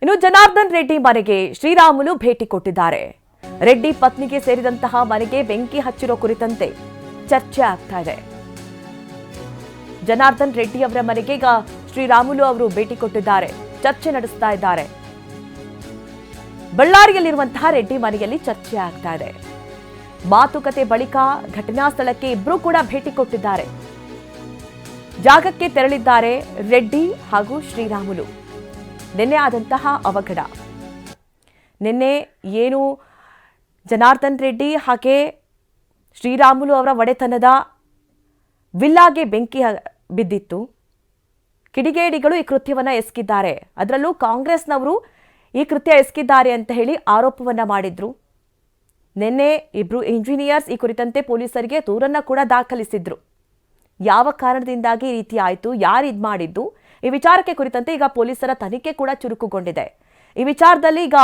ಇನ್ನು ಜನಾರ್ದನ್ ರೆಡ್ಡಿ ಮನೆಗೆ ಶ್ರೀರಾಮುಲು ಭೇಟಿ ಕೊಟ್ಟಿದ್ದಾರೆ. ರೆಡ್ಡಿ ಪತ್ನಿಗೆ ಸೇರಿದಂತಹ ಮನೆಗೆ ಬೆಂಕಿ ಹಚ್ಚಿರೋ ಕುರಿತಂತೆ ಚರ್ಚೆ ಆಗ್ತಾ ಇದೆ. ಜನಾರ್ದನ್ ರೆಡ್ಡಿ ಅವರ ಮನೆಗೆ ಈಗ ಶ್ರೀರಾಮುಲು ಅವರು ಭೇಟಿ ಕೊಟ್ಟಿದ್ದಾರೆ, ಚರ್ಚೆ ನಡೆಸ್ತಾ ಇದ್ದಾರೆ. ಬಳ್ಳಾರಿಯಲ್ಲಿರುವಂತಹ ರೆಡ್ಡಿ ಮನೆಯಲ್ಲಿ ಚರ್ಚೆ ಆಗ್ತಾ ಇದೆ. ಮಾತುಕತೆ ಬಳಿಕ ಘಟನಾ ಸ್ಥಳಕ್ಕೆ ಇಬ್ಬರೂ ಕೂಡ ಭೇಟಿ ಕೊಟ್ಟಿದ್ದಾರೆ. ಜಾಗಕ್ಕೆ ತೆರಳಿದ್ದಾರೆ ರೆಡ್ಡಿ ಹಾಗೂ ಶ್ರೀರಾಮುಲು. ನಿನ್ನೆ ಆದಂತಹ ಅವಘಡ, ನಿನ್ನೆ ಏನು ಜನಾರ್ದನ್ ರೆಡ್ಡಿ ಹಾಗೆ ಶ್ರೀರಾಮುಲು ಅವರ ಒಡೆತನದ ವಿಲ್ಲಾಗೆ ಬೆಂಕಿ ಬಿದ್ದಿತ್ತು. ಕಿಡಿಗೇಡಿಗಳು ಈ ಕೃತ್ಯವನ್ನು ಎಸಗಿದ್ದಾರೆ. ಅದರಲ್ಲೂ ಕಾಂಗ್ರೆಸ್ನವರು ಈ ಕೃತ್ಯ ಎಸಗಿದ್ದಾರೆ ಅಂತ ಹೇಳಿ ಆರೋಪವನ್ನ ಮಾಡಿದ್ರು. ನಿನ್ನೆ ಇಬ್ರು ಇಂಜಿನಿಯರ್ಸ್ ಈ ಕುರಿತಂತೆ ಪೊಲೀಸರಿಗೆ ದೂರನ್ನ ಕೂಡ ದಾಖಲಿಸಿದ್ರು. ಯಾವ ಕಾರಣದಿಂದಾಗಿ ಈ ರೀತಿ ಆಯಿತು, ಯಾರು ಇದು ಮಾಡಿದ್ದು, ಈ ವಿಚಾರಕ್ಕೆ ಕುರಿತಂತೆ ಈಗ ಪೊಲೀಸರ ತನಿಖೆ ಕೂಡ ಚುರುಕುಗೊಂಡಿದೆ. ಈ ವಿಚಾರದಲ್ಲಿ ಈಗ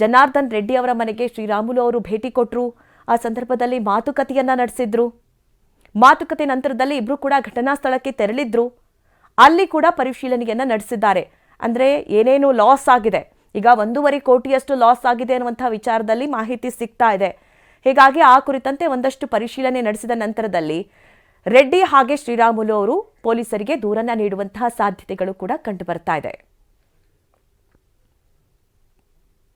ಜನಾರ್ದನ್ ರೆಡ್ಡಿ ಅವರ ಮನೆಗೆ ಶ್ರೀರಾಮುಲು ಅವರು ಭೇಟಿ ಕೊಟ್ಟರು. ಆ ಸಂದರ್ಭದಲ್ಲಿ ಮಾತುಕತೆಯನ್ನ ನಡೆಸಿದ್ರು. ಮಾತುಕತೆ ನಂತರದಲ್ಲಿ ಇಬ್ರು ಕೂಡ ಘಟನಾ ಸ್ಥಳಕ್ಕೆ ತೆರಳಿದ್ರು. ಅಲ್ಲಿ ಕೂಡ ಪರಿಶೀಲನೆಯನ್ನ ನಡೆಸಿದ್ದಾರೆ. ಅಂದ್ರೆ ಏನೇನು ಲಾಸ್ ಆಗಿದೆ, ಈಗ 1.5 ಕೋಟಿಯಷ್ಟು ಲಾಸ್ ಆಗಿದೆ ಅನ್ನುವಂತಹ ವಿಚಾರದಲ್ಲಿ ಮಾಹಿತಿ ಸಿಗ್ತಾ ಇದೆ. ಹೀಗಾಗಿ ಆ ಕುರಿತಂತೆ ಒಂದಷ್ಟು ಪರಿಶೀಲನೆ ನಡೆಸಿದ ನಂತರದಲ್ಲಿ ರೆಡ್ಡಿ ಹಾಗೆ ಶ್ರೀರಾಮುಲು ಅವರು ಪೊಲೀಸರಿಗೆ ದೂರನ್ನ ನೀಡುವಂತಹ ಸಾಧ್ಯತೆಗಳು ಕೂಡ ಕಂಡು ಬರ್ತಾ ಇದೆ.